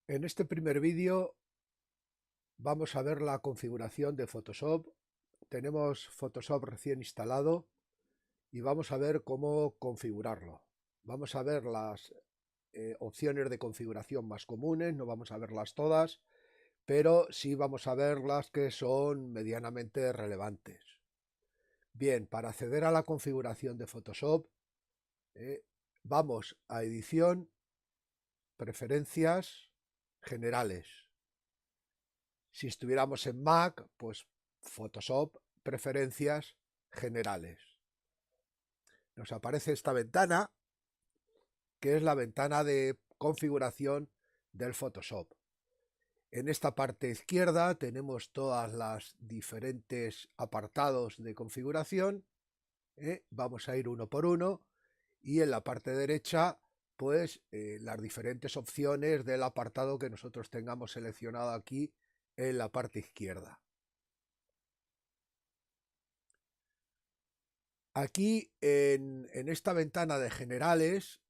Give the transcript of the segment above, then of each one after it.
En este primer vídeo vamos a ver la configuración de Photoshop. Tenemos Photoshop recién instalado y vamos a ver cómo configurarlo. Vamos a ver las opciones de configuración más comunes, no vamos a verlas todas, pero sí vamos a ver las que son medianamente relevantes. Bien, para acceder a la configuración de Photoshop, vamos a Edición, Preferencias, Generales. Si estuviéramos en Mac, pues Photoshop, preferencias, generales. Nos aparece esta ventana, que es la ventana de configuración del Photoshop. En esta parte izquierda tenemos todas las diferentes apartados de configuración. Vamos a ir uno por uno. Y en la parte derecha, pues las diferentes opciones del apartado que nosotros tengamos seleccionado aquí en la parte izquierda. Aquí en esta ventana de generales,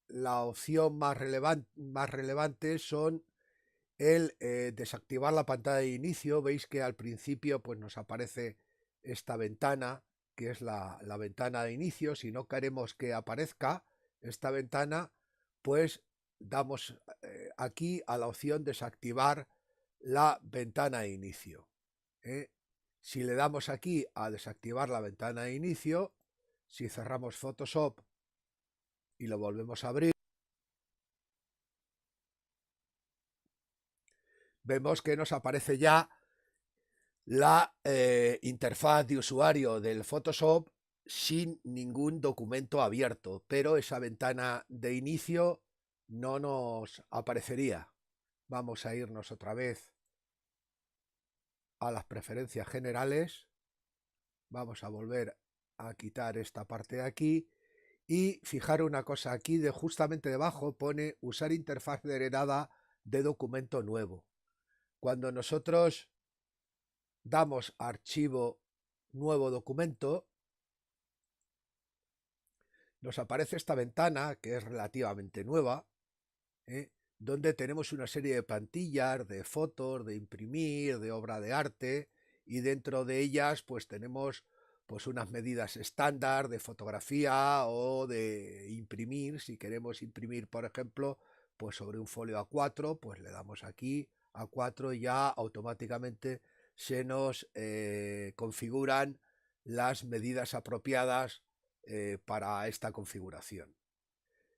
la opción más relevante son el desactivar la pantalla de inicio. Veis que al principio pues, nos aparece esta ventana, que es la ventana de inicio. Si no queremos que aparezca esta ventana, pues damos aquí a la opción desactivar la ventana de inicio. ¿eh? Si le damos aquí a desactivar la ventana de inicio, si cerramos Photoshop y lo volvemos a abrir, vemos que nos aparece ya la interfaz de usuario del Photoshop sin ningún documento abierto, pero esa ventana de inicio no nos aparecería. Vamos a irnos otra vez a las preferencias generales. Vamos a volver a quitar esta parte de aquí. Y fijar una cosa, aquí de justamente debajo pone usar interfaz heredada de documento nuevo. Cuando nosotros damos archivo nuevo documento, nos aparece esta ventana que es relativamente nueva, ¿eh? donde tenemos una serie de plantillas de fotos, de imprimir, de obra de arte, y dentro de ellas pues tenemos pues unas medidas estándar de fotografía o de imprimir. Si queremos imprimir, por ejemplo, pues sobre un folio A4, pues le damos aquí A4 y ya automáticamente se nos configuran las medidas apropiadas para esta configuración.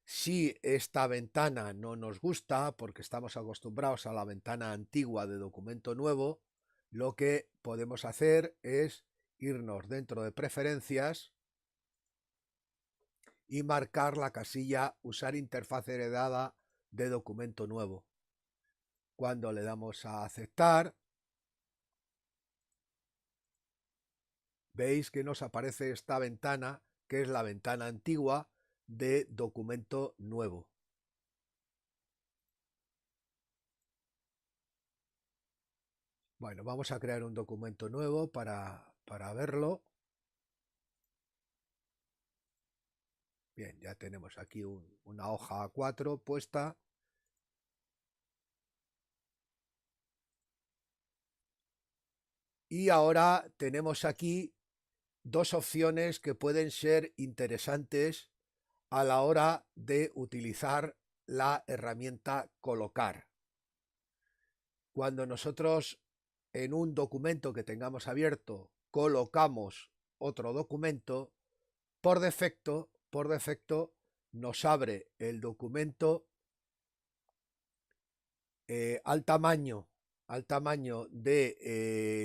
Si esta ventana no nos gusta, porque estamos acostumbrados a la ventana antigua de documento nuevo, lo que podemos hacer es irnos dentro de preferencias y marcar la casilla usar interfaz heredada de documento nuevo. Cuando le damos a aceptar, veis que nos aparece esta ventana, que es la ventana antigua de documento nuevo. Bueno, vamos a crear un documento nuevo para verlo. Bien, ya tenemos aquí una hoja A4 puesta. Y ahora tenemos aquí dos opciones que pueden ser interesantes a la hora de utilizar la herramienta colocar. Cuando nosotros en un documento que tengamos abierto colocamos otro documento, por defecto nos abre el documento al tamaño de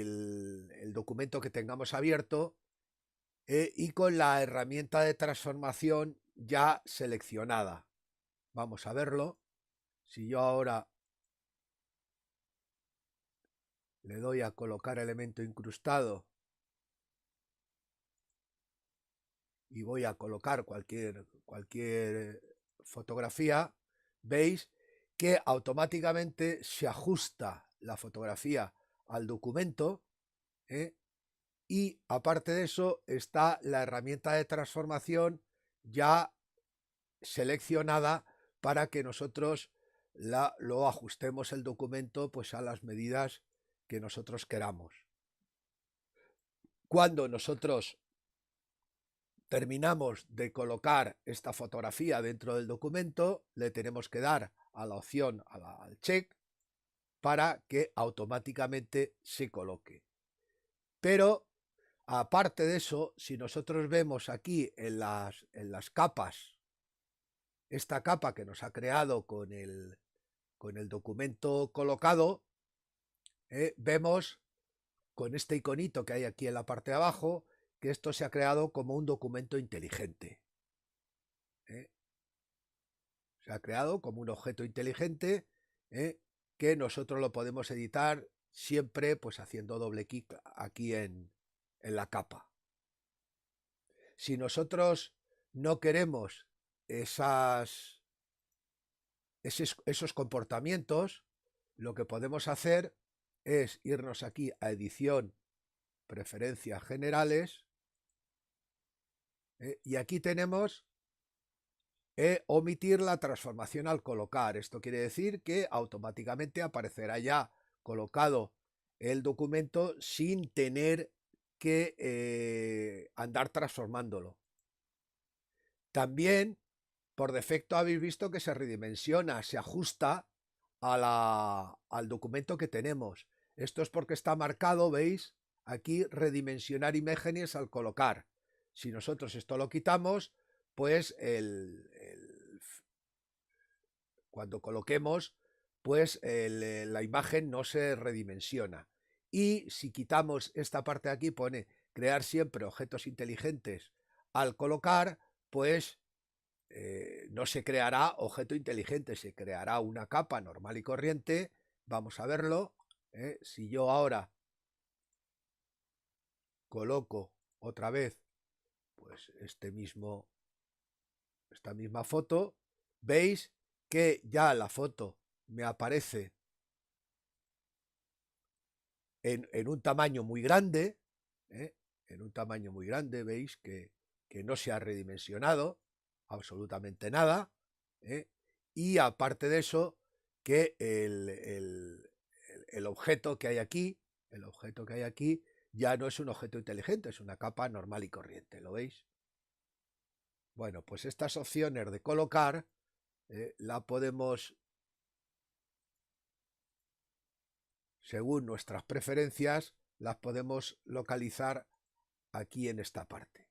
el documento que tengamos abierto y con la herramienta de transformación ya seleccionada. Vamos a verlo. Si yo ahora le doy a colocar elemento incrustado y voy a colocar cualquier fotografía, veis que automáticamente se ajusta la fotografía al documento, y aparte de eso está la herramienta de transformación ya seleccionada para que nosotros lo ajustemos el documento pues a las medidas que nosotros queramos. Cuando nosotros terminamos de colocar esta fotografía dentro del documento, le tenemos que dar a la opción, al check, para que automáticamente se coloque. Pero aparte de eso, si nosotros vemos aquí en las capas, esta capa que nos ha creado con el documento colocado, vemos con este iconito que hay aquí en la parte de abajo que esto se ha creado como un documento inteligente. Se ha creado como un objeto inteligente que nosotros lo podemos editar siempre pues haciendo doble clic aquí en la capa. Si nosotros no queremos esos comportamientos, lo que podemos hacer es irnos aquí a edición, preferencias generales, y aquí tenemos omitir la transformación al colocar. Esto quiere decir que automáticamente aparecerá ya colocado el documento sin tener que andar transformándolo. También por defecto habéis visto que se redimensiona, se ajusta al documento que tenemos. Esto es porque está marcado, ¿veis? Aquí redimensionar imágenes al colocar. Si nosotros esto lo quitamos, pues cuando coloquemos, pues la imagen no se redimensiona. Y si quitamos esta parte de aquí, pone crear siempre objetos inteligentes al colocar, pues no se creará objeto inteligente, se creará una capa normal y corriente. Vamos a verlo. Si yo ahora coloco otra vez pues esta misma foto, veis que ya la foto me aparece en un tamaño muy grande, en un tamaño muy grande, veis que no se ha redimensionado absolutamente nada, y aparte de eso, que el objeto que hay aquí, ya no es un objeto inteligente, es una capa normal y corriente, ¿lo veis? Bueno, pues estas opciones de colocar la podemos, según nuestras preferencias, las podemos localizar aquí en esta parte.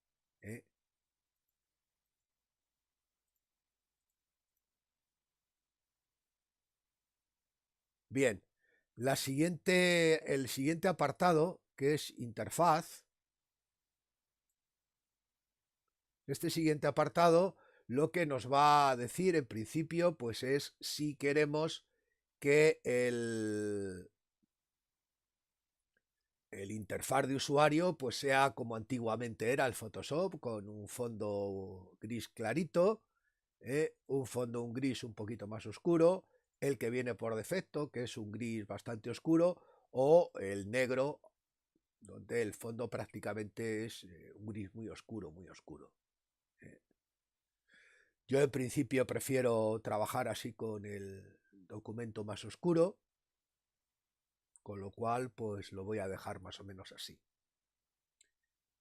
Bien, el siguiente apartado, que es interfaz, este siguiente apartado lo que nos va a decir en principio pues es si queremos que el interfaz de usuario pues sea como antiguamente era el Photoshop, con un fondo gris clarito, un gris un poquito más oscuro, el que viene por defecto, que es un gris bastante oscuro, o el negro, donde el fondo prácticamente es un gris muy oscuro, muy oscuro. Yo en principio prefiero trabajar así con el documento más oscuro, con lo cual pues lo voy a dejar más o menos así.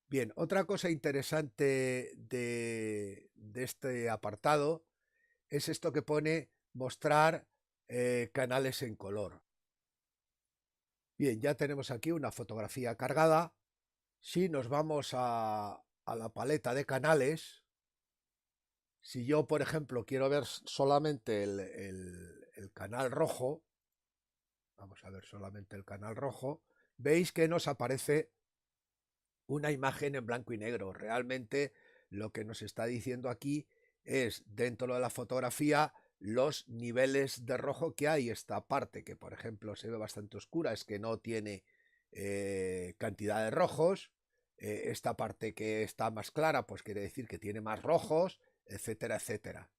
Bien, otra cosa interesante de este apartado es esto que pone mostrar canales en color. Bien, ya tenemos aquí una fotografía cargada. Si nos vamos a la paleta de canales, si yo, por ejemplo, quiero ver solamente el canal rojo, vamos a ver solamente el canal rojo, veis que nos aparece una imagen en blanco y negro. Realmente lo que nos está diciendo aquí es, dentro de la fotografía, los niveles de rojo que hay. Esta parte que, por ejemplo, se ve bastante oscura, es que no tiene cantidad de rojos. Esta parte que está más clara, pues quiere decir que tiene más rojos, etcétera, etcétera.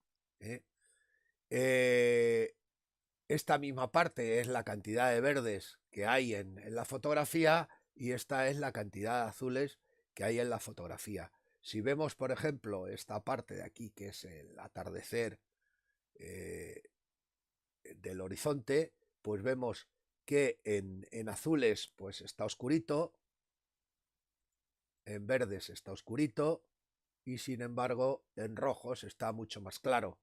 Esta misma parte es la cantidad de verdes que hay en la fotografía, y esta es la cantidad de azules que hay en la fotografía. Si vemos, por ejemplo, esta parte de aquí, que es el atardecer del horizonte, pues vemos que en azules pues está oscurito, en verdes está oscurito y sin embargo en rojos está mucho más claro,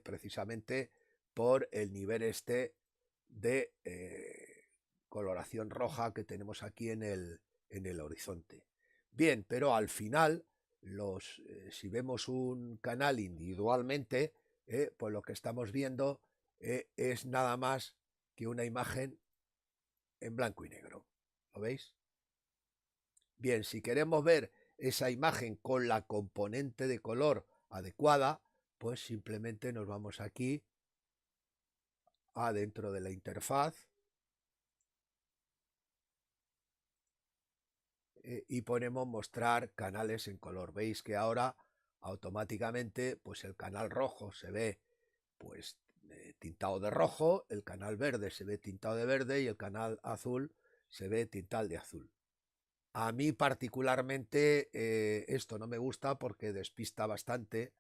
precisamente por el nivel este de coloración roja que tenemos aquí en el horizonte. Bien, pero al final, si vemos un canal individualmente, pues lo que estamos viendo es nada más que una imagen en blanco y negro. ¿Lo veis? Bien, si queremos ver esa imagen con la componente de color adecuada, pues simplemente nos vamos aquí adentro de la interfaz y ponemos mostrar canales en color. Veis que ahora automáticamente pues el canal rojo se ve pues tintado de rojo, el canal verde se ve tintado de verde y el canal azul se ve tintado de azul. A mí particularmente esto no me gusta porque despista bastante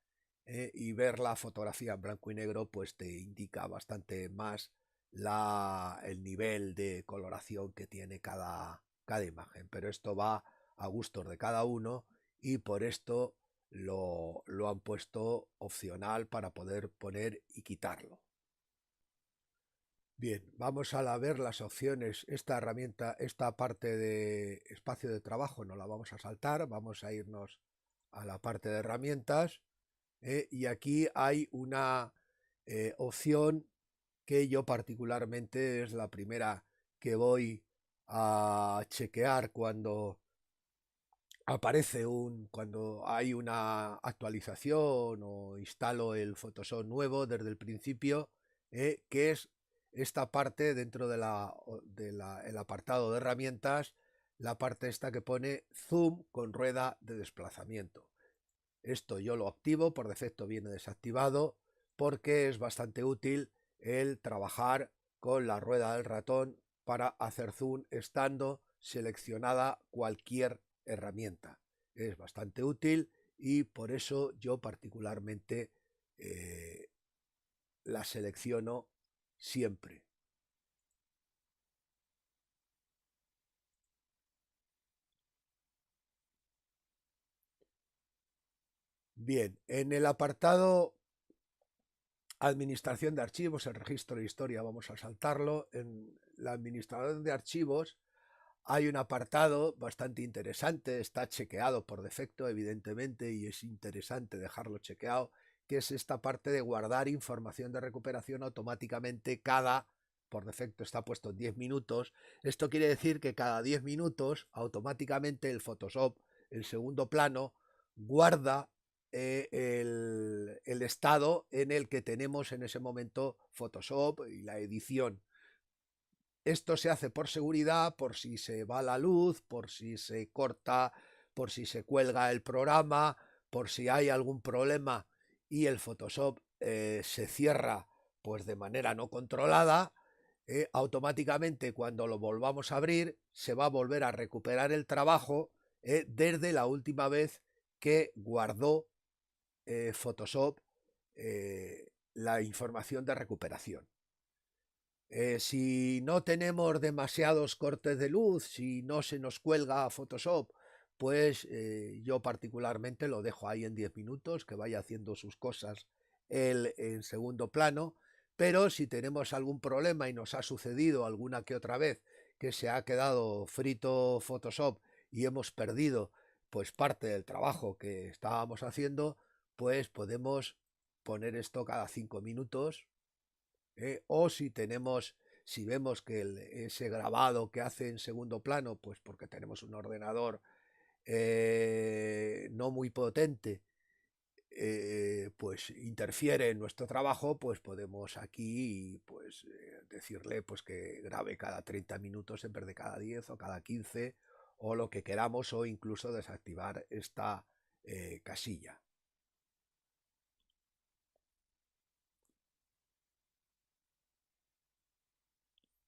y ver la fotografía en blanco y negro pues te indica bastante más el nivel de coloración que tiene cada imagen. Pero esto va a gustos de cada uno y por esto lo han puesto opcional para poder poner y quitarlo. Bien, vamos a ver las opciones. Esta herramienta, esta parte de espacio de trabajo no la vamos a saltar, vamos a irnos a la parte de herramientas y aquí hay una opción que yo particularmente es la primera que voy a chequear cuando hay una actualización o instalo el Photoshop nuevo desde el principio, que es esta parte dentro de el apartado de herramientas, la parte esta que pone zoom con rueda de desplazamiento. Esto yo lo activo, por defecto viene desactivado, porque es bastante útil el trabajar con la rueda del ratón para hacer zoom estando seleccionada cualquier herramienta. Es bastante útil y por eso yo particularmente la selecciono siempre. Bien, en el apartado administración de archivos, el registro de historia, vamos a saltarlo. En la administración de archivos hay un apartado bastante interesante, está chequeado por defecto, evidentemente, y es interesante dejarlo chequeado, que es esta parte de guardar información de recuperación automáticamente por defecto está puesto en 10 minutos. Esto quiere decir que cada 10 minutos automáticamente el Photoshop, el segundo plano, guarda el estado en el que tenemos en ese momento Photoshop y la edición. Esto se hace por seguridad, por si se va la luz, por si se corta, por si se cuelga el programa, por si hay algún problema y el Photoshop se cierra pues de manera no controlada, automáticamente cuando lo volvamos a abrir se va a volver a recuperar el trabajo desde la última vez que guardó Photoshop la información de recuperación. Si no tenemos demasiados cortes de luz, si no se nos cuelga Photoshop, pues yo particularmente lo dejo ahí en 10 minutos, que vaya haciendo sus cosas él en segundo plano, pero si tenemos algún problema y nos ha sucedido alguna que otra vez que se ha quedado frito Photoshop y hemos perdido pues parte del trabajo que estábamos haciendo, pues podemos poner esto cada 5 minutos o si vemos que ese grabado que hace en segundo plano, pues porque tenemos un ordenador no muy potente, pues interfiere en nuestro trabajo, pues podemos aquí pues decirle pues que grabe cada 30 minutos en vez de cada 10 o cada 15 o lo que queramos, o incluso desactivar esta casilla.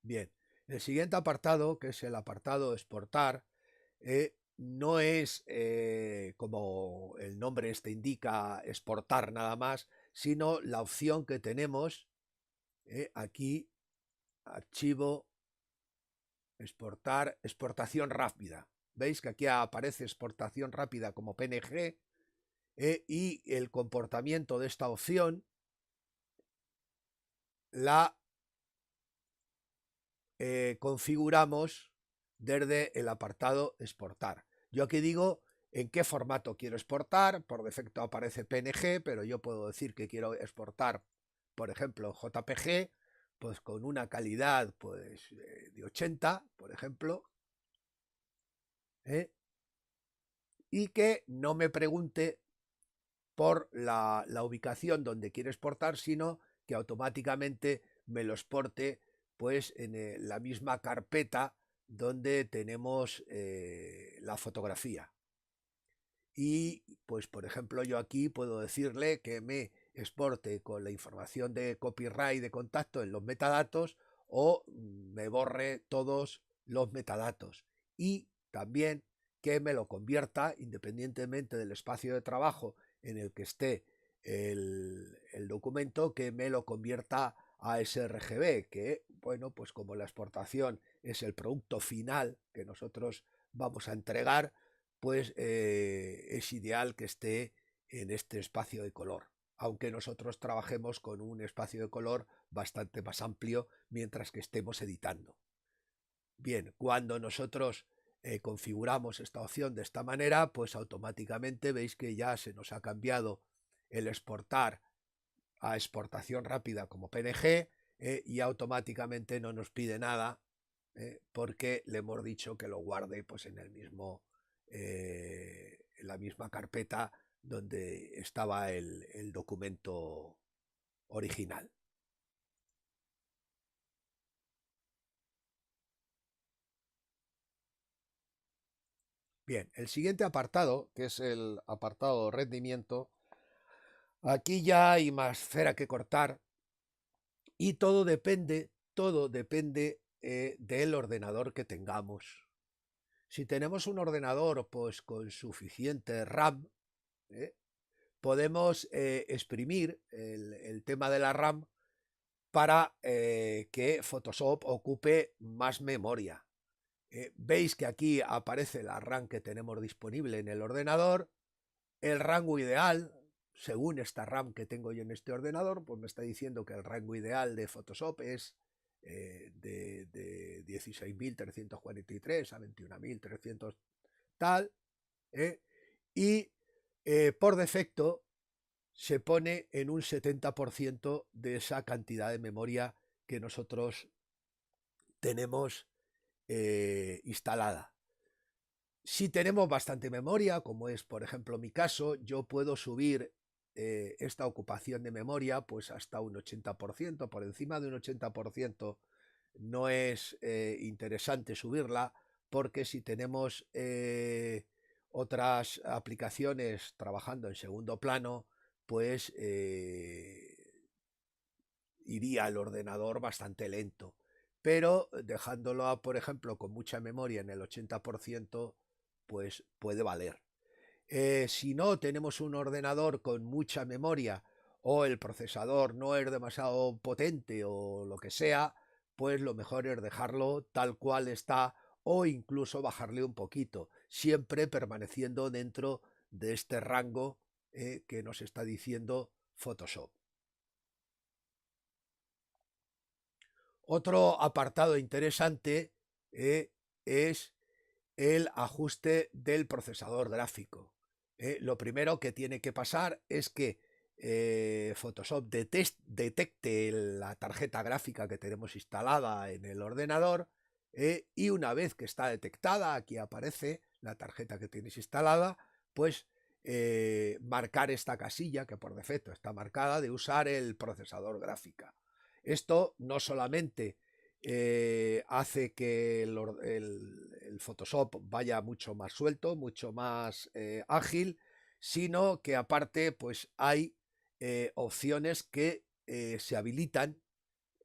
Bien, el siguiente apartado, que es el apartado exportar, no es como el nombre este indica exportar nada más, sino la opción que tenemos aquí, archivo, exportar, exportación rápida. Veis que aquí aparece exportación rápida como PNG, y el comportamiento de esta opción la configuramos desde el apartado exportar. Yo aquí digo en qué formato quiero exportar. Por defecto aparece PNG, pero yo puedo decir que quiero exportar, por ejemplo, JPG, pues con una calidad pues de 80, por ejemplo, y que no me pregunte por la ubicación donde quiere exportar, sino que automáticamente me lo exporte pues en la misma carpeta donde tenemos la fotografía. Y pues por ejemplo yo aquí puedo decirle que me exporte con la información de copyright de contacto en los metadatos, o me borre todos los metadatos, y también que me lo convierta, independientemente del espacio de trabajo en el que esté el documento, que me lo convierta a sRGB, que bueno, pues como la exportación es el producto final que nosotros vamos a entregar, pues es ideal que esté en este espacio de color, aunque nosotros trabajemos con un espacio de color bastante más amplio mientras que estemos editando. Bien, cuando nosotros configuramos esta opción de esta manera, pues automáticamente veis que ya se nos ha cambiado el exportar a exportación rápida como PNG, y automáticamente no nos pide nada, porque le hemos dicho que lo guarde pues en el mismo, en la misma carpeta donde estaba el documento original. Bien, el siguiente apartado, que es el apartado rendimiento, aquí ya hay más cera que cortar, y todo depende del ordenador que tengamos. Si tenemos un ordenador pues con suficiente RAM, ¿eh? podemos exprimir el tema de la RAM para que Photoshop ocupe más memoria. Veis que aquí aparece la RAM que tenemos disponible en el ordenador. El rango ideal, según esta RAM que tengo yo en este ordenador, pues me está diciendo que el rango ideal de Photoshop es de 16.343 a 21.300 tal, y por defecto se pone en un 70% de esa cantidad de memoria que nosotros tenemos instalada. Si tenemos bastante memoria, como es por ejemplo mi caso, yo puedo subir esta ocupación de memoria pues hasta un 80%. Por encima de un 80% no es interesante subirla, porque si tenemos otras aplicaciones trabajando en segundo plano, pues iría el ordenador bastante lento. Pero dejándolo, por ejemplo, con mucha memoria en el 80%, pues puede valer. Si no tenemos un ordenador con mucha memoria, o el procesador no es demasiado potente o lo que sea, pues lo mejor es dejarlo tal cual está, o incluso bajarle un poquito, siempre permaneciendo dentro de este rango que nos está diciendo Photoshop. Otro apartado interesante es el ajuste del procesador gráfico. Lo primero que tiene que pasar es que Photoshop detecte la tarjeta gráfica que tenemos instalada en el ordenador, y una vez que está detectada, aquí aparece la tarjeta que tienes instalada, pues marcar esta casilla que por defecto está marcada de usar el procesador gráfica. Esto no solamente hace que el Photoshop vaya mucho más suelto, mucho más ágil, sino que aparte pues hay opciones que se habilitan,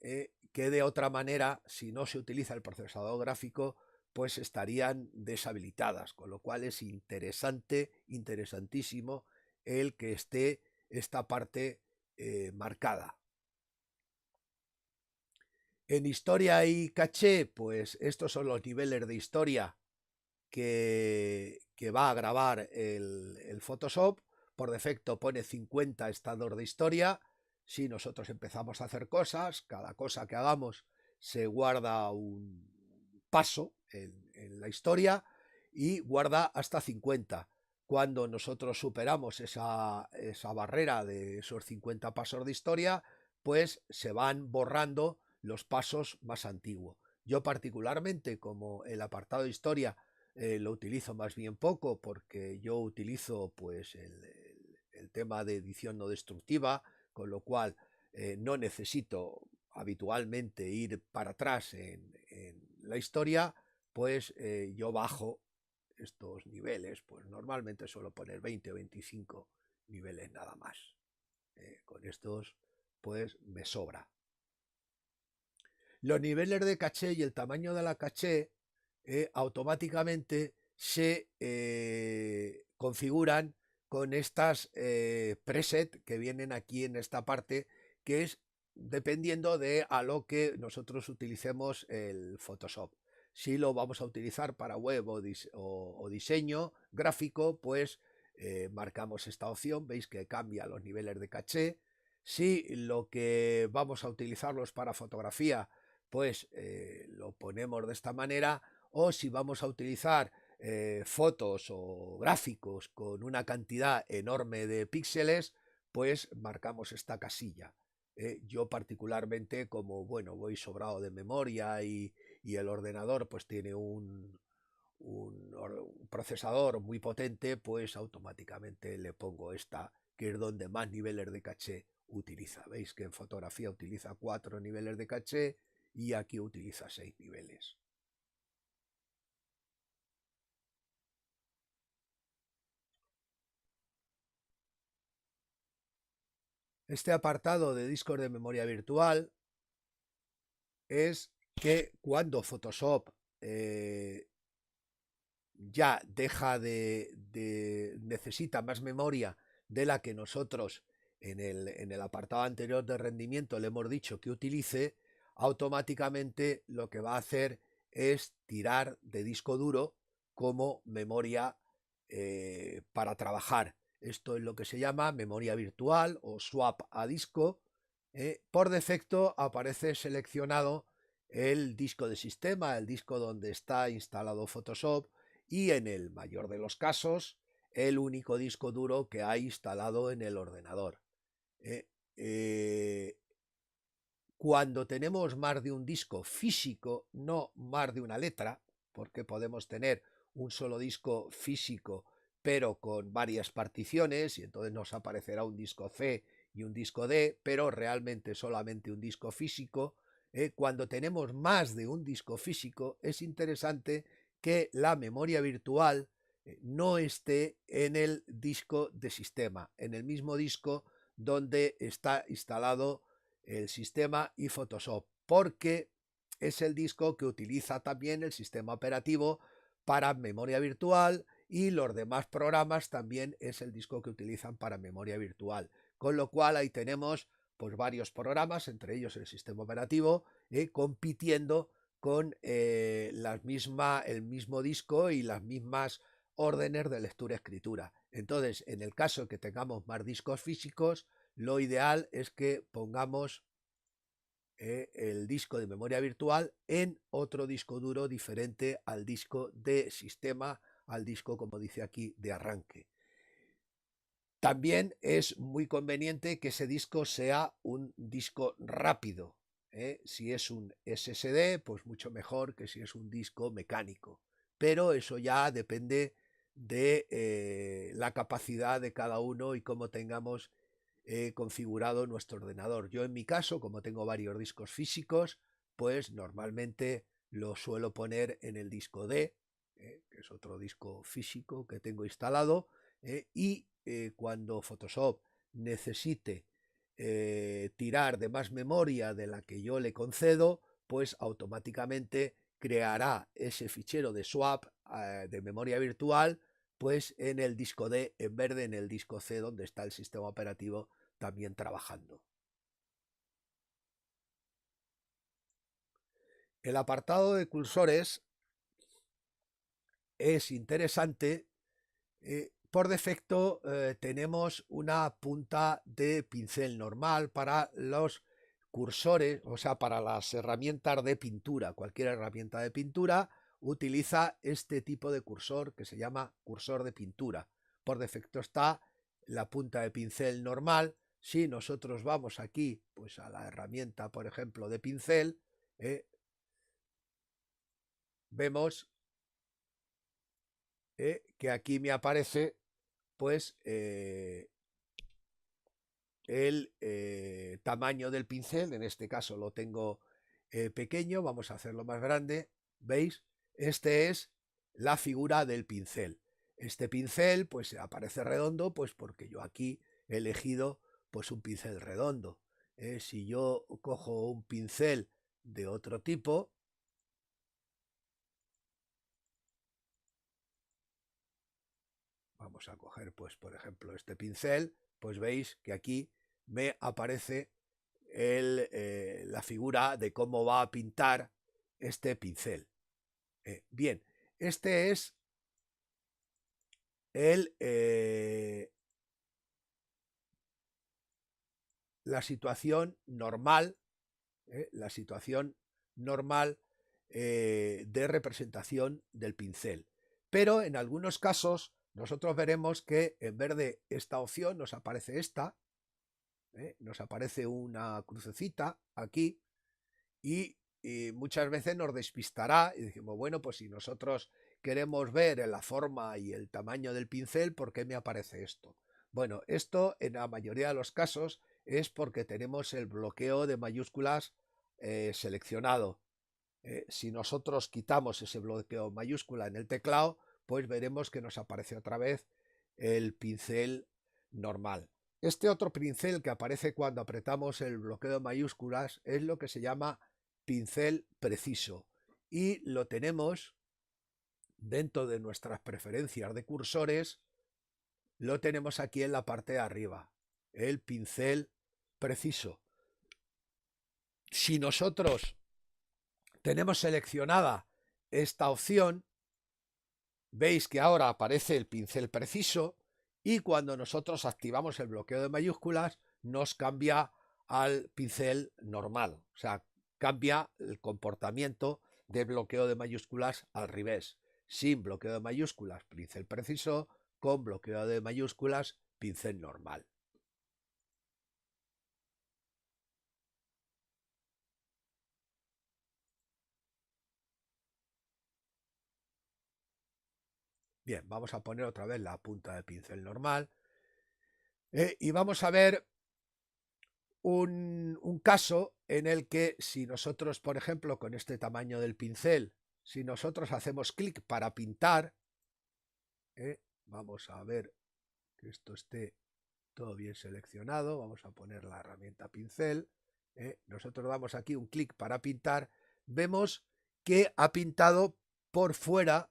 que de otra manera, si no se utiliza el procesador gráfico, pues estarían deshabilitadas, con lo cual es interesante, interesantísimo el que esté esta parte marcada. En historia y caché, pues estos son los niveles de historia que va a grabar el Photoshop. Por defecto pone 50 estados de historia. Si nosotros empezamos a hacer cosas, cada cosa que hagamos se guarda un paso en la historia y guarda hasta 50. Cuando nosotros superamos esa barrera de esos 50 pasos de historia, pues se van borrando los pasos más antiguos. Yo particularmente, como el apartado de historia lo utilizo más bien poco, porque yo utilizo pues el tema de edición no destructiva, con lo cual no necesito habitualmente ir para atrás en la historia, pues yo bajo estos niveles, pues normalmente suelo poner 20 o 25 niveles nada más. Con estos pues me sobra. Los niveles de caché y el tamaño de la caché automáticamente se configuran con estas preset que vienen aquí en esta parte, que es dependiendo de a lo que nosotros utilicemos el Photoshop. Si lo vamos a utilizar para web o diseño gráfico, pues marcamos esta opción, veis que cambia los niveles de caché. Si lo que vamos a utilizarlo es para fotografía, pues lo ponemos de esta manera, o si vamos a utilizar fotos o gráficos con una cantidad enorme de píxeles, pues marcamos esta casilla. Yo particularmente, como bueno, voy sobrado de memoria y el ordenador pues tiene un procesador muy potente, pues automáticamente le pongo esta, que es donde más niveles de caché utiliza. Veis que en fotografía utiliza 4 niveles de caché y aquí utiliza 6 niveles. Este apartado de discos de memoria virtual es que cuando Photoshop ya deja necesita más memoria de la que nosotros en el apartado anterior de rendimiento le hemos dicho que utilice, automáticamente lo que va a hacer es tirar de disco duro como memoria para trabajar. Esto es lo que se llama memoria virtual o swap a disco. Por defecto aparece seleccionado el disco de sistema, el disco donde está instalado Photoshop, y en el mayor de los casos el único disco duro que hay instalado en el ordenador. Eh, eh, Cuando tenemos más de un disco físico, no más de una letra, porque podemos tener un solo disco físico pero con varias particiones, y entonces nos aparecerá un disco C y un disco D, pero realmente solamente un disco físico. Cuando tenemos más de un disco físico, es interesante que la memoria virtual no esté en el disco de sistema, en el mismo disco donde está instalado el sistema y Photoshop, porque es el disco que utiliza también el sistema operativo para memoria virtual, y los demás programas también es el disco que utilizan para memoria virtual. Con lo cual ahí tenemos pues varios programas, entre ellos el sistema operativo, compitiendo con el mismo disco y las mismas órdenes de lectura-escritura. Entonces, en el caso que tengamos más discos físicos, lo ideal es que pongamos el disco de memoria virtual en otro disco duro diferente al disco de sistema, al disco, como dice aquí, de arranque. También es muy conveniente que ese disco sea un disco rápido. Si es un SSD, pues mucho mejor que si es un disco mecánico. Pero eso ya depende de la capacidad de cada uno y cómo tengamos configurado nuestro ordenador. Yo en mi caso, como tengo varios discos físicos, pues normalmente lo suelo poner en el disco D, que es otro disco físico que tengo instalado, y cuando Photoshop necesite tirar de más memoria de la que yo le concedo, pues automáticamente creará ese fichero de swap de memoria virtual pues en el disco D en vez de en el disco C donde está el sistema operativo también trabajando. el apartado de cursores es interesante. Por defecto tenemos una punta de pincel normal para los cursores, o sea, para las herramientas de pintura. Cualquier herramienta de pintura utiliza este tipo de cursor que se llama cursor de pintura. Por defecto está la punta de pincel normal. Si nosotros vamos aquí pues a la herramienta, por ejemplo, de pincel, vemos que aquí me aparece pues el tamaño del pincel. En este caso lo tengo pequeño, vamos a hacerlo más grande. ¿Veis? Este es la figura del pincel. Este pincel pues aparece redondo pues porque yo aquí he elegido pues un pincel redondo. Si yo cojo un pincel de otro tipo, vamos a coger pues por ejemplo este pincel, pues veis que aquí me aparece la figura de cómo va a pintar este pincel. Bien, este es el, la situación normal, la situación normal de representación del pincel. Pero en algunos casos nosotros veremos que en vez de esta opción nos aparece esta, nos aparece una crucecita aquí y muchas veces nos despistará y decimos, bueno, pues si nosotros queremos ver la forma y el tamaño del pincel, ¿por qué me aparece esto? Bueno, esto en la mayoría de los casos es porque tenemos el bloqueo de mayúsculas seleccionado. Si nosotros quitamos ese bloqueo mayúscula en el teclado, pues veremos que nos aparece otra vez el pincel normal. Este otro pincel que aparece cuando apretamos el bloqueo de mayúsculas es lo que se llama pincel preciso y lo tenemos dentro de nuestras preferencias de cursores, lo tenemos aquí en la parte de arriba, el pincel preciso. Si nosotros tenemos seleccionada esta opción, veis que ahora aparece el pincel preciso y cuando nosotros activamos el bloqueo de mayúsculas nos cambia al pincel normal, o sea, cambia el comportamiento de bloqueo de mayúsculas al revés. Sin bloqueo de mayúsculas, pincel preciso; con bloqueo de mayúsculas, pincel normal. Bien, vamos a poner otra vez la punta de pincel normal y vamos a ver un caso en el que si nosotros, por ejemplo, con este tamaño del pincel, si nosotros hacemos clic para pintar, vamos a ver que esto esté todo bien seleccionado, vamos a poner la herramienta pincel, nosotros damos aquí un clic para pintar, vemos que ha pintado por fuera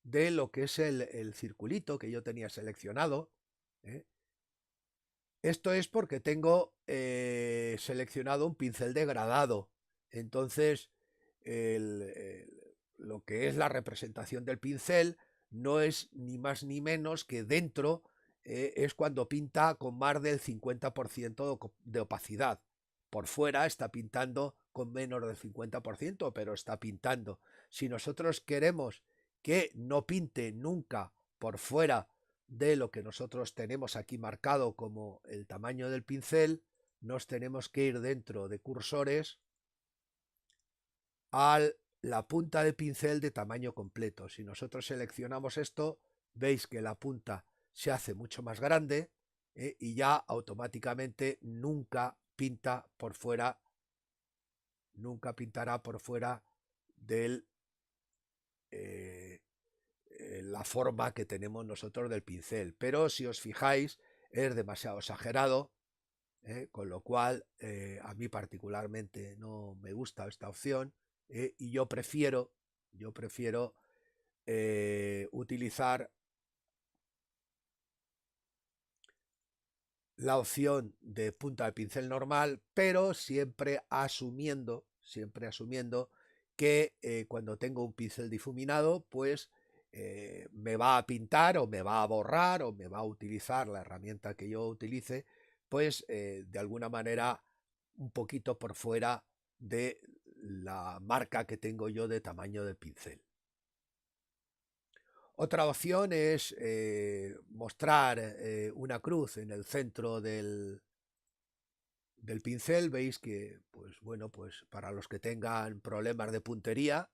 de lo que es el circulito que yo tenía seleccionado. Esto es porque tengo seleccionado un pincel degradado. Entonces, lo que es la representación del pincel no es ni más ni menos que dentro es cuando pinta con más del 50% de opacidad. Por fuera está pintando con menos del 50%, pero está pintando. Si nosotros queremos que no pinte nunca por fuera de lo que nosotros tenemos aquí marcado como el tamaño del pincel, nos tenemos que ir dentro de cursores a la punta de pincel de tamaño completo. Si nosotros seleccionamos esto, veis que la punta se hace mucho más grande y ya automáticamente nunca pinta por fuera, nunca pintará por fuera del la forma que tenemos nosotros del pincel. Pero si os fijáis, es demasiado exagerado, con lo cual a mí particularmente no me gusta esta opción y yo prefiero utilizar la opción de punta de pincel normal, pero siempre asumiendo que cuando tengo un pincel difuminado, pues me va a pintar o me va a borrar o me va a utilizar la herramienta que yo utilice, pues de alguna manera un poquito por fuera de la marca que tengo yo de tamaño del pincel. Otra opción es mostrar una cruz en el centro del pincel. Veis que, pues bueno, pues para los que tengan problemas de puntería,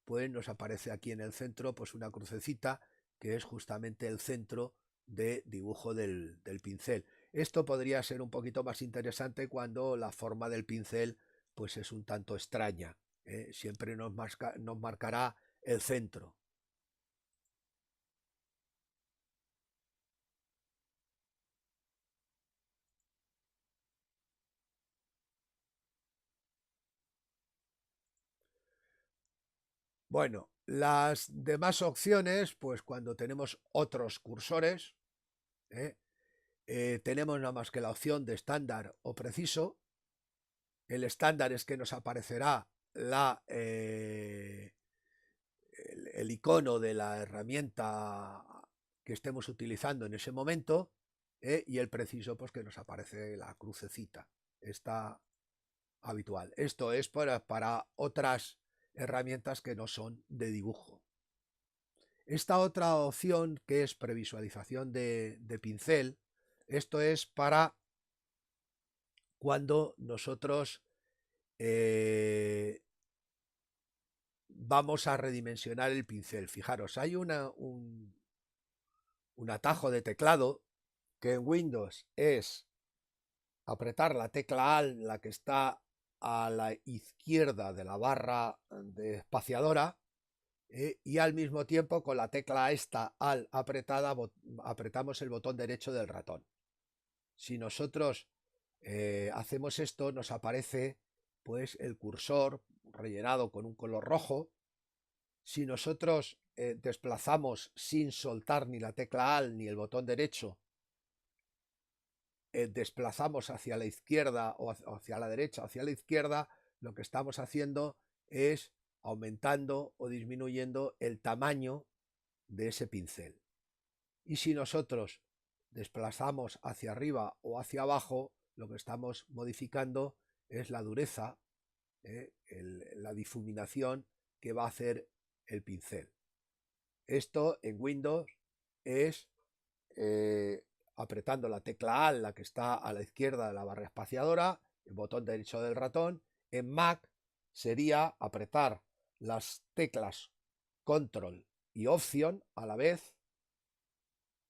pues nos aparece aquí en el centro pues una crucecita que es justamente el centro de dibujo del pincel. Esto podría ser un poquito más interesante cuando la forma del pincel pues es un tanto extraña. Siempre nos marcará el centro. Bueno, las demás opciones, pues cuando tenemos otros cursores, ¿eh? Tenemos nada más que la opción de estándar o preciso. El estándar es que nos aparecerá el icono de la herramienta que estemos utilizando en ese momento, y el preciso, pues que nos aparece la crucecita. Está habitual. Esto es para otras herramientas que no son de dibujo. Esta otra opción, que es previsualización de pincel, esto es para cuando nosotros vamos a redimensionar el pincel. Fijaros, hay un atajo de teclado que en Windows es apretar la tecla Alt, la que está a la izquierda de la barra de espaciadora, y al mismo tiempo con la tecla esta Alt apretada apretamos el botón derecho del ratón. Si nosotros hacemos esto, nos aparece pues el cursor rellenado con un color rojo. Si nosotros desplazamos sin soltar ni la tecla Alt ni el botón derecho, desplazamos hacia la izquierda o hacia la derecha o hacia la izquierda, lo que estamos haciendo es aumentando o disminuyendo el tamaño de ese pincel. Y si nosotros desplazamos hacia arriba o hacia abajo, lo que estamos modificando es la dureza, la difuminación que va a hacer el pincel. Esto en Windows es apretando la tecla Alt, la que está a la izquierda de la barra espaciadora, el botón derecho del ratón. En Mac sería apretar las teclas Control y Option a la vez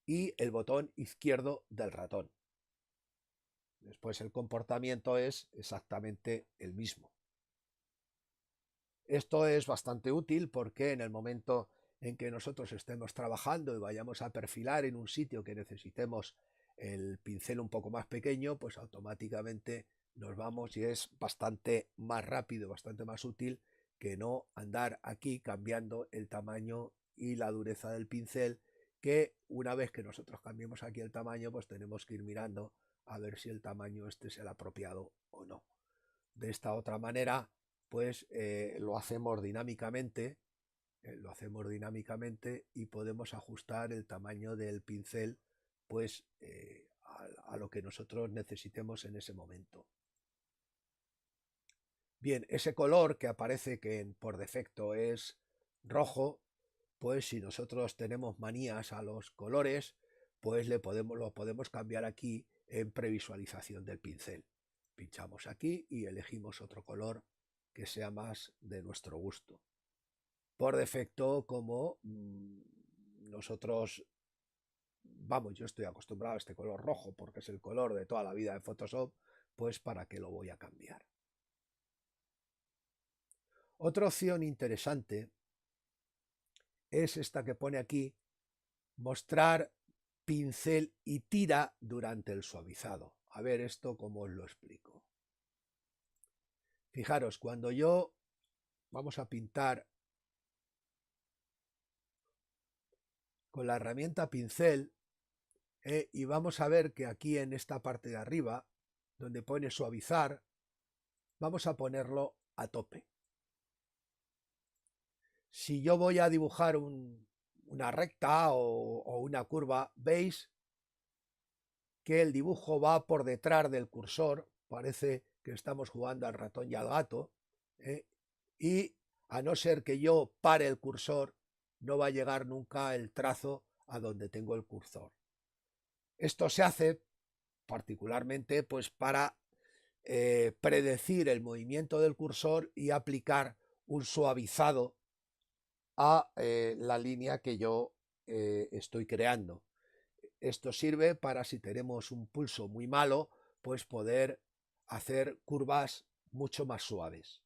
y el botón izquierdo del ratón. Después el comportamiento es exactamente el mismo. Esto es bastante útil porque en el momento en que nosotros estemos trabajando y vayamos a perfilar en un sitio que necesitemos el pincel un poco más pequeño, pues automáticamente nos vamos y es bastante más rápido, bastante más útil que no andar aquí cambiando el tamaño y la dureza del pincel, que una vez que nosotros cambiemos aquí el tamaño, pues tenemos que ir mirando a ver si el tamaño este es el apropiado o no. De esta otra manera, pues lo hacemos dinámicamente, y podemos ajustar el tamaño del pincel pues a lo que nosotros necesitemos en ese momento. Bien, ese color que aparece que por defecto es rojo, pues si nosotros tenemos manías a los colores, pues lo podemos cambiar aquí en previsualización del pincel. Pinchamos aquí y elegimos otro color que sea más de nuestro gusto. Por defecto, como nosotros, vamos, yo estoy acostumbrado a este color rojo porque es el color de toda la vida de Photoshop, pues para qué lo voy a cambiar. Otra opción interesante es esta que pone aquí, mostrar pincel y tira durante el suavizado. A ver esto cómo os lo explico. Fijaros, cuando yo vamos a pintar con la herramienta pincel, y vamos a ver que aquí en esta parte de arriba, donde pone suavizar, vamos a ponerlo a tope. Si yo voy a dibujar una recta o una curva, veis que el dibujo va por detrás del cursor, parece que estamos jugando al ratón y al gato, ¿eh? Y a no ser que yo pare el cursor, no va a llegar nunca el trazo a donde tengo el cursor. Esto se hace particularmente pues para predecir el movimiento del cursor y aplicar un suavizado a la línea que yo estoy creando. Esto sirve para, si tenemos un pulso muy malo, pues poder hacer curvas mucho más suaves.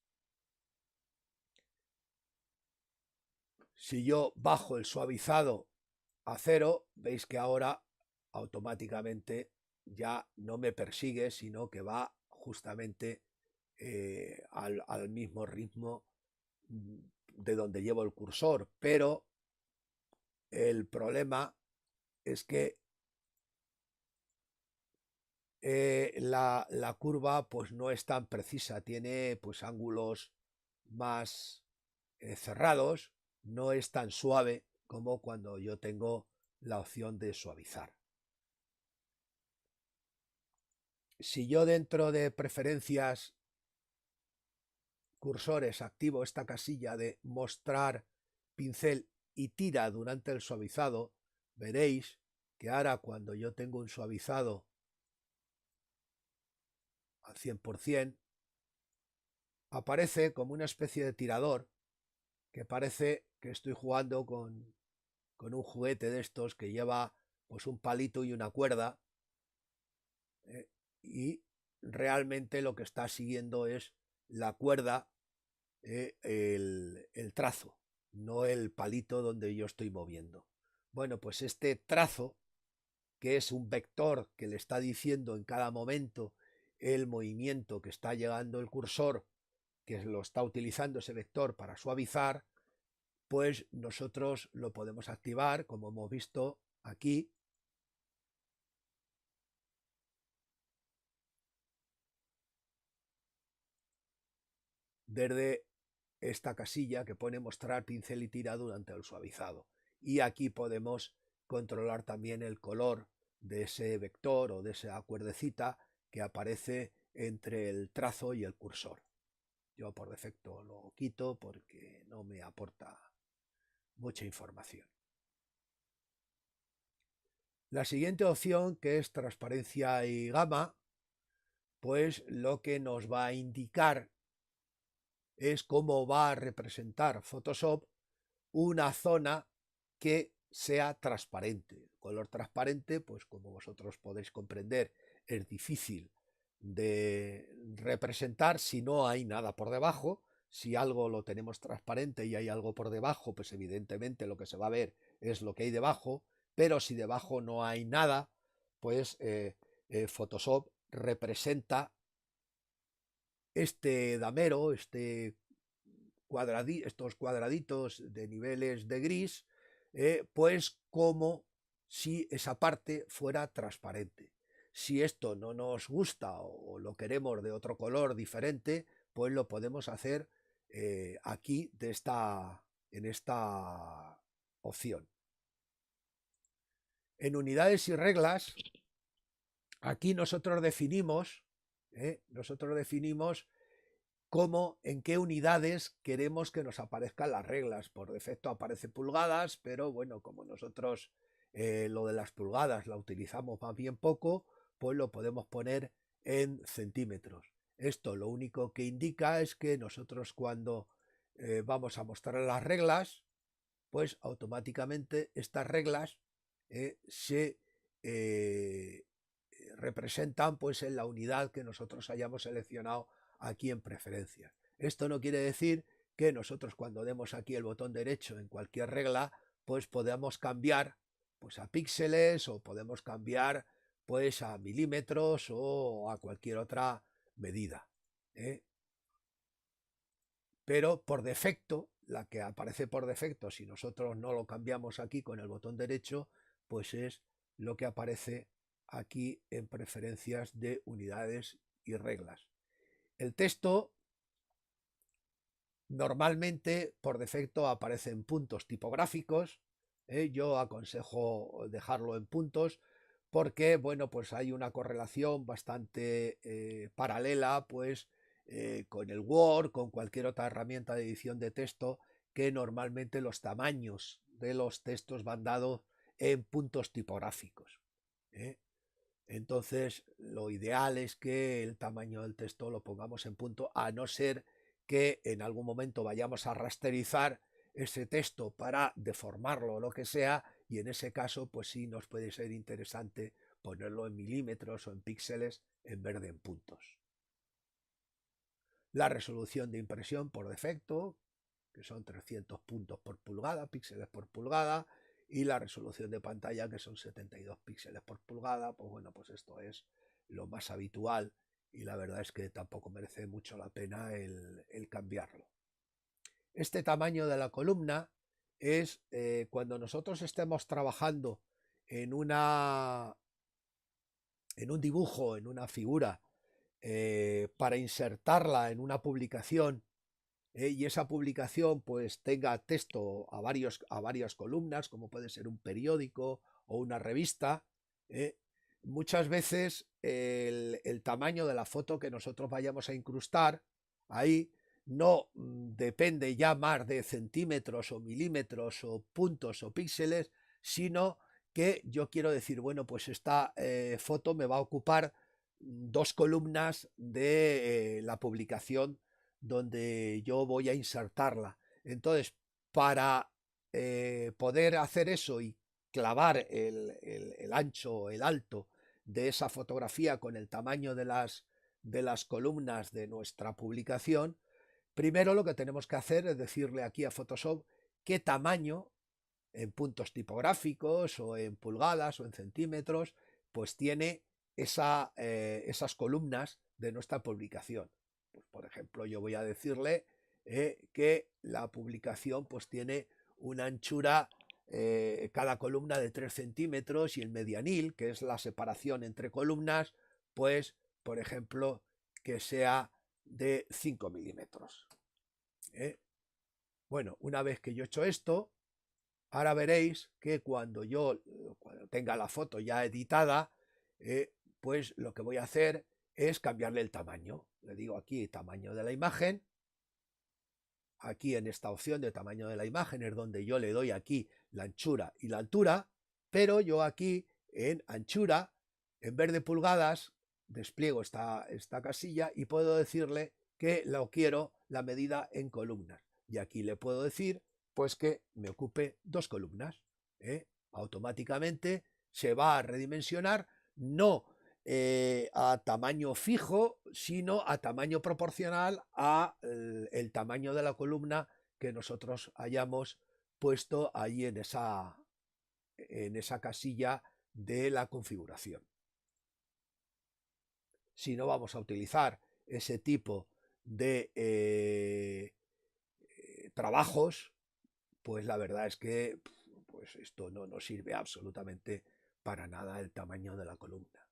Si yo bajo el suavizado a 0, veis que ahora automáticamente ya no me persigue, sino que va justamente al mismo ritmo de donde llevo el cursor. Pero el problema es que la curva pues no es tan precisa, tiene pues ángulos más cerrados, no es tan suave como cuando yo tengo la opción de suavizar. Si yo dentro de preferencias cursores activo esta casilla de mostrar pincel y tira durante el suavizado, veréis que ahora cuando yo tengo un suavizado al 100%, aparece como una especie de tirador que parece que estoy jugando con un juguete de estos que lleva pues un palito y una cuerda, y realmente lo que está siguiendo es la cuerda, el trazo, no el palito donde yo estoy moviendo. Bueno, pues este trazo, que es un vector que le está diciendo en cada momento el movimiento que está llegando el cursor, que lo está utilizando ese vector para suavizar, pues nosotros lo podemos activar, como hemos visto aquí, desde esta casilla que pone mostrar pincel y tira durante el suavizado. Y aquí podemos controlar también el color de ese vector o de esa cuerdecita que aparece entre el trazo y el cursor. Yo por defecto lo quito porque no me aporta mucha información. La siguiente opción, que es transparencia y gama, pues lo que nos va a indicar es cómo va a representar Photoshop una zona que sea transparente. El color transparente, pues como vosotros podéis comprender, es difícil de representar si no hay nada por debajo. Si algo lo tenemos transparente y hay algo por debajo, pues evidentemente lo que se va a ver es lo que hay debajo, pero si debajo no hay nada, pues Photoshop representa este damero, estos cuadraditos de niveles de gris, pues como si esa parte fuera transparente. Si esto no nos gusta o lo queremos de otro color diferente, pues lo podemos hacer aquí en esta opción. En unidades y reglas, aquí nosotros definimos cómo, en qué unidades queremos que nos aparezcan las reglas. Por defecto aparece pulgadas, pero bueno, como nosotros lo de las pulgadas la utilizamos más bien poco, pues lo podemos poner en centímetros. Esto lo único que indica es que nosotros cuando vamos a mostrar las reglas, pues automáticamente estas reglas se representan pues en la unidad que nosotros hayamos seleccionado aquí en preferencias. Esto no quiere decir que nosotros cuando demos aquí el botón derecho en cualquier regla, pues podamos cambiar pues a píxeles o podemos cambiar pues a milímetros o a cualquier otra medida. Pero por defecto, la que aparece por defecto, si nosotros no lo cambiamos aquí con el botón derecho, pues es lo que aparece aquí en preferencias de unidades y reglas. El texto Normalmente, por defecto, aparecen puntos tipográficos. Yo aconsejo dejarlo en puntos porque, bueno, pues hay una correlación bastante paralela, pues, con el Word, con cualquier otra herramienta de edición de texto, que normalmente los tamaños de los textos van dados en puntos tipográficos. ¿eh? Entonces, lo ideal es que el tamaño del texto lo pongamos en punto, a no ser que en algún momento vayamos a rasterizar ese texto para deformarlo o lo que sea, y en ese caso, pues sí nos puede ser interesante ponerlo en milímetros o en píxeles en vez de en puntos. La resolución de impresión por defecto, que son 300 puntos por pulgada, píxeles por pulgada, y la resolución de pantalla, que son 72 píxeles por pulgada. Pues bueno, pues esto es lo más habitual y la verdad es que tampoco merece mucho la pena el cambiarlo. Este tamaño de la columna es cuando nosotros estemos trabajando en un dibujo, en una figura, para insertarla en una publicación, y esa publicación pues tenga texto a varias columnas, como puede ser un periódico o una revista. Muchas veces el tamaño de la foto que nosotros vayamos a incrustar ahí no depende ya más de centímetros o milímetros o puntos o píxeles, sino que yo quiero decir, bueno, pues esta foto me va a ocupar 2 columnas de la publicación donde yo voy a insertarla. Entonces, para poder hacer eso y clavar el ancho, el alto de esa fotografía con el tamaño de las columnas de nuestra publicación, primero lo que tenemos que hacer es decirle aquí a Photoshop qué tamaño en puntos tipográficos o en pulgadas o en centímetros, pues tiene esas columnas de nuestra publicación. Pues, por ejemplo, yo voy a decirle que la publicación pues tiene una anchura, cada columna de 3 centímetros, y el medianil, que es la separación entre columnas, pues, por ejemplo, que sea de 5 milímetros. Bueno, una vez que yo he hecho esto, ahora veréis que cuando tenga la foto ya editada, pues lo que voy a hacer es cambiarle el tamaño. Le digo aquí tamaño de la imagen. Aquí en esta opción de tamaño de la imagen es donde yo le doy aquí la anchura y la altura, pero yo aquí en anchura, en vez de pulgadas, despliego esta casilla y puedo decirle que lo quiero la medida en columnas. Y aquí le puedo decir pues que me ocupe 2 columnas. Automáticamente se va a redimensionar, no a tamaño fijo, sino a tamaño proporcional a el tamaño de la columna que nosotros hayamos puesto ahí en esa casilla de la configuración. Si no vamos a utilizar ese tipo de trabajos, pues la verdad es que pues esto no nos sirve absolutamente para nada el tamaño de la columna.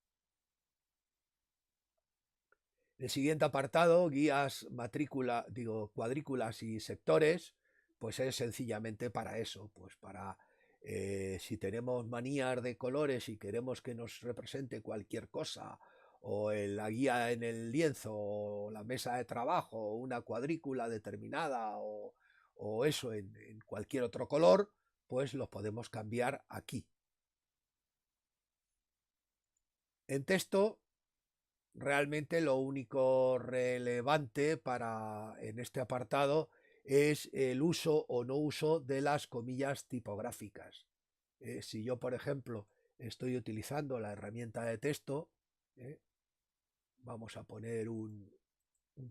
El siguiente apartado, guías, cuadrículas y sectores, pues es sencillamente para eso, pues para si tenemos manías de colores y queremos que nos represente cualquier cosa, o la guía en el lienzo, o la mesa de trabajo, o una cuadrícula determinada, o eso en cualquier otro color, pues los podemos cambiar aquí. En texto, realmente lo único relevante en este apartado es el uso o no uso de las comillas tipográficas. Si yo, por ejemplo, estoy utilizando la herramienta de texto, vamos a poner un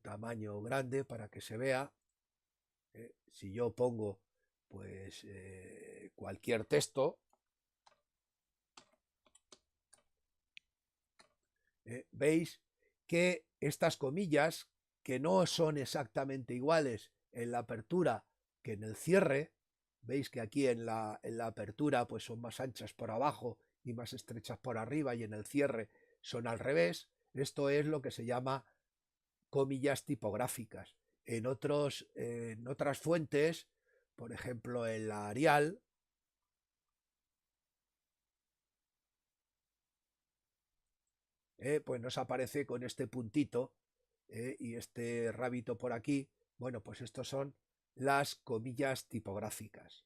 tamaño grande para que se vea. Si yo pongo pues cualquier texto, veis que estas comillas, que no son exactamente iguales en la apertura que en el cierre, veis que aquí en la apertura pues son más anchas por abajo y más estrechas por arriba, y en el cierre son al revés. Esto es lo que se llama comillas tipográficas. en otras fuentes, por ejemplo en la Arial, pues nos aparece con este puntito y este rabito por aquí. Bueno, pues estos son las comillas tipográficas.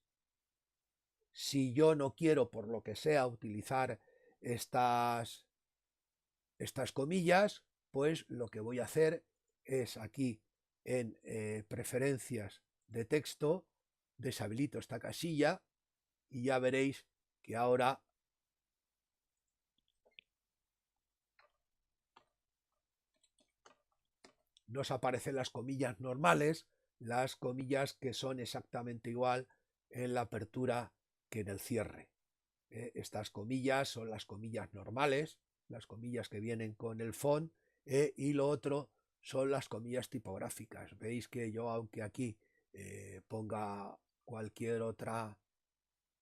Si yo no quiero, por lo que sea, utilizar estas, estas comillas, pues lo que voy a hacer es aquí en preferencias de texto, deshabilito esta casilla y ya veréis que ahora nos aparecen las comillas normales, las comillas que son exactamente igual en la apertura que en el cierre. Estas comillas son las comillas normales, las comillas que vienen con el font, y lo otro son las comillas tipográficas. Veis que yo, aunque aquí ponga cualquier otra,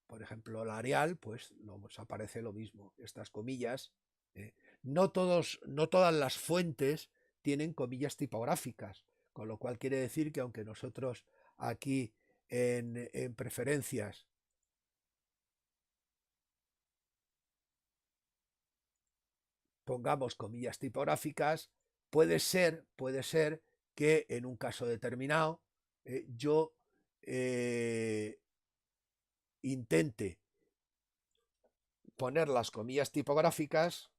por ejemplo la Arial, pues nos aparece lo mismo, estas comillas. eh, no todas las fuentes tienen comillas tipográficas, con lo cual quiere decir que aunque nosotros aquí en preferencias pongamos comillas tipográficas, puede ser que en un caso determinado yo intente poner las comillas tipográficas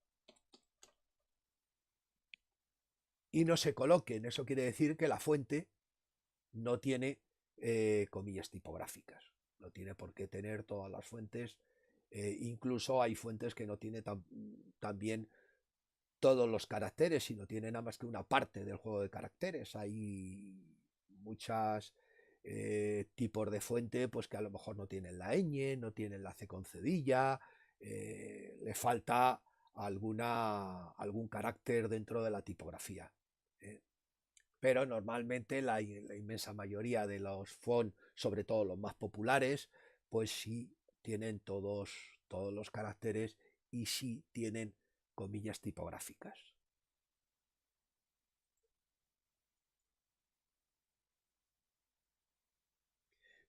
y no se coloquen. Eso quiere decir que la fuente no tiene comillas tipográficas. No tiene por qué tener todas las fuentes. Incluso hay fuentes que no tienen también todos los caracteres, sino tiene nada más que una parte del juego de caracteres. Hay muchas tipos de fuente pues que a lo mejor no tienen la ñ, no tienen la c con cedilla, le falta algún carácter dentro de la tipografía. eh. Pero normalmente la inmensa mayoría de los fonts, sobre todo los más populares, pues sí tienen todos los caracteres y sí tienen comillas tipográficas.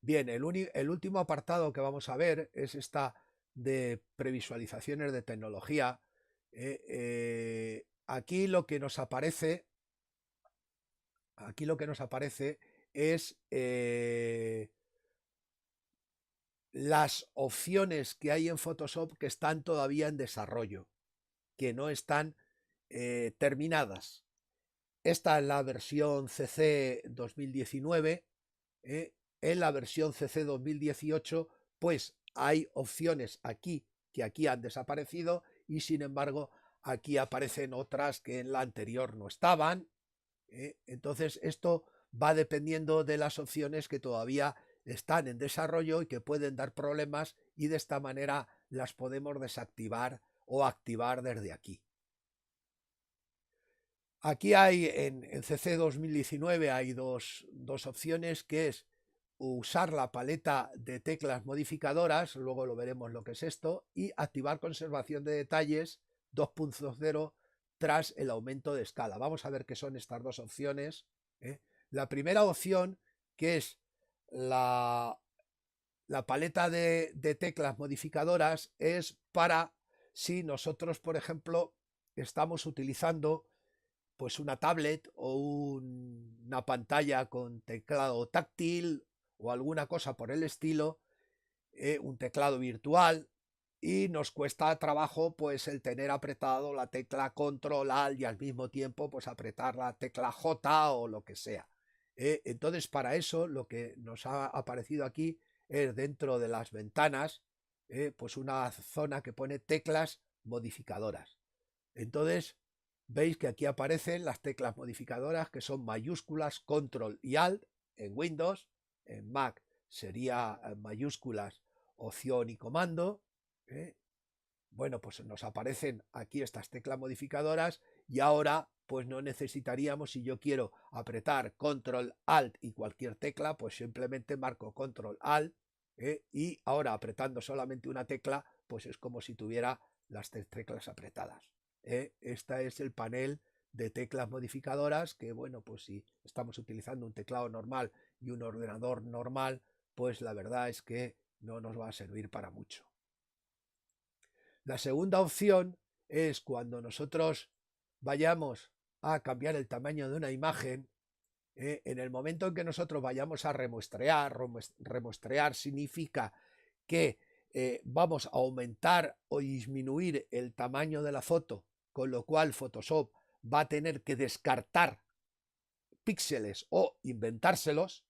Bien, el último apartado que vamos a ver es esta de previsualizaciones de tecnología. Aquí lo que nos aparece es las opciones que hay en Photoshop que están todavía en desarrollo, que no están terminadas. Esta es la versión CC 2019. En la versión CC 2018 pues hay opciones aquí que aquí han desaparecido y sin embargo aquí aparecen otras que en la anterior no estaban. Entonces esto va dependiendo de las opciones que todavía están en desarrollo y que pueden dar problemas, y de esta manera las podemos desactivar o activar desde aquí. Aquí hay en CC 2019 hay dos opciones, que es usar la paleta de teclas modificadoras, luego lo veremos lo que es esto, y activar conservación de detalles 2.0 tras el aumento de escala. Vamos a ver qué son estas dos opciones. La primera opción, que es la paleta de teclas modificadoras, es para si nosotros, por ejemplo, estamos utilizando pues una tablet o una pantalla con teclado táctil o alguna cosa por el estilo, un teclado virtual, y nos cuesta trabajo pues el tener apretado la tecla control alt y al mismo tiempo pues apretar la tecla J o lo que sea. Entonces para eso lo que nos ha aparecido aquí es, dentro de las ventanas, pues una zona que pone teclas modificadoras. Entonces veis que aquí aparecen las teclas modificadoras, que son mayúsculas, control y alt en Windows. En Mac sería mayúsculas, opción y comando. Bueno, pues nos aparecen aquí estas teclas modificadoras, y ahora pues no necesitaríamos, si yo quiero apretar control alt y cualquier tecla, pues simplemente marco control alt, y ahora apretando solamente una tecla pues es como si tuviera las tres teclas apretadas. Este es el panel de teclas modificadoras que, bueno, pues si estamos utilizando un teclado normal y un ordenador normal, pues la verdad es que no nos va a servir para mucho. La segunda opción es cuando nosotros vayamos a cambiar el tamaño de una imagen, en el momento en que nosotros vayamos a remuestrear significa que vamos a aumentar o disminuir el tamaño de la foto, con lo cual Photoshop va a tener que descartar píxeles o inventárselos,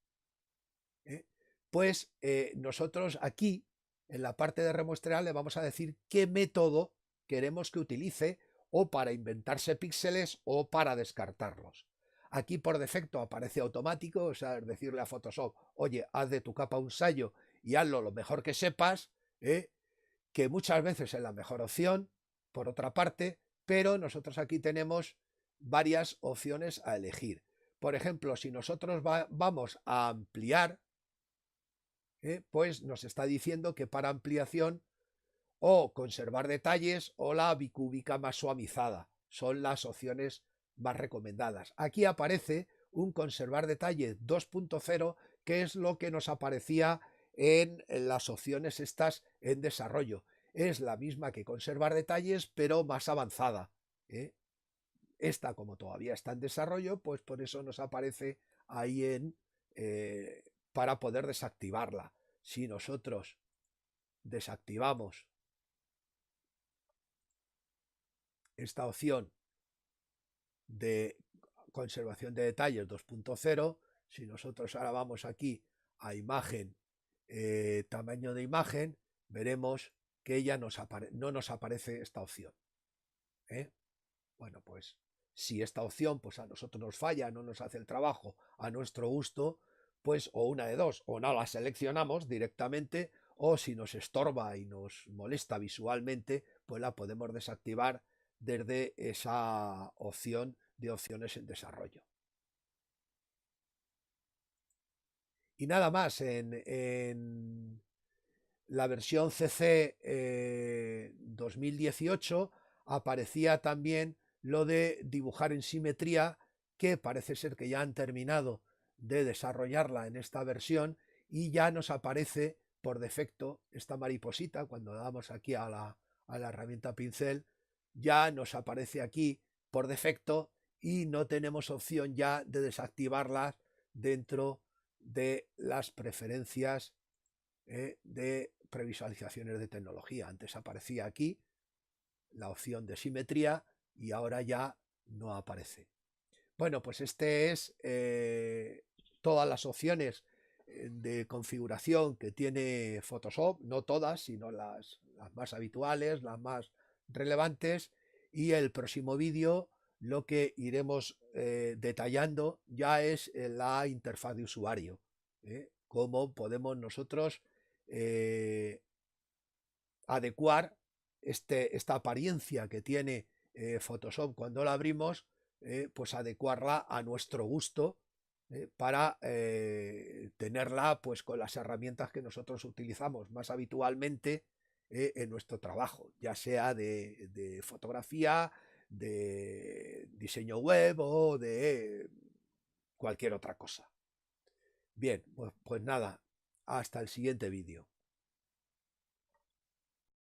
pues nosotros aquí en la parte de remuestrear le vamos a decir qué método queremos que utilice o para inventarse píxeles o para descartarlos. Aquí por defecto aparece automático, o sea, es decirle a Photoshop, oye, haz de tu capa un sayo y hazlo lo mejor que sepas, que muchas veces es la mejor opción, por otra parte, pero nosotros aquí tenemos varias opciones a elegir. Por ejemplo, si nosotros vamos a ampliar, pues nos está diciendo que para ampliación o conservar detalles o la bicúbica más suavizada son las opciones más recomendadas. Aquí aparece un conservar detalle 2.0, que es lo que nos aparecía en las opciones estas en desarrollo. Es la misma que conservar detalles, pero más avanzada. Esta, como todavía está en desarrollo, pues por eso nos aparece ahí para poder desactivarla. Si nosotros desactivamos esta opción de conservación de detalles 2.0, si nosotros ahora vamos aquí a imagen, tamaño de imagen, veremos que ella no nos aparece esta opción. Bueno, pues si esta opción pues a nosotros nos falla, no nos hace el trabajo a nuestro gusto, pues o una de dos, o no la seleccionamos directamente, o si nos estorba y nos molesta visualmente, pues la podemos desactivar desde esa opción de opciones en desarrollo. Y nada más, en la versión CC 2018 aparecía también lo de dibujar en simetría, que parece ser que ya han terminado de desarrollarla en esta versión y ya nos aparece por defecto esta mariposita. Cuando damos aquí a la herramienta pincel, ya nos aparece aquí por defecto y no tenemos opción ya de desactivarlas dentro de las preferencias de previsualizaciones de tecnología. Antes aparecía aquí la opción de simetría y ahora ya no aparece. Bueno, pues este es todas las opciones de configuración que tiene Photoshop, no todas, sino las más habituales, las más relevantes, y el próximo vídeo lo que iremos detallando ya es la interfaz de usuario, cómo podemos nosotros adecuar esta apariencia que tiene Photoshop cuando la abrimos, pues adecuarla a nuestro gusto, para tenerla pues con las herramientas que nosotros utilizamos más habitualmente en nuestro trabajo, ya sea de fotografía, de diseño web o de cualquier otra cosa. Bien, pues nada, hasta el siguiente vídeo.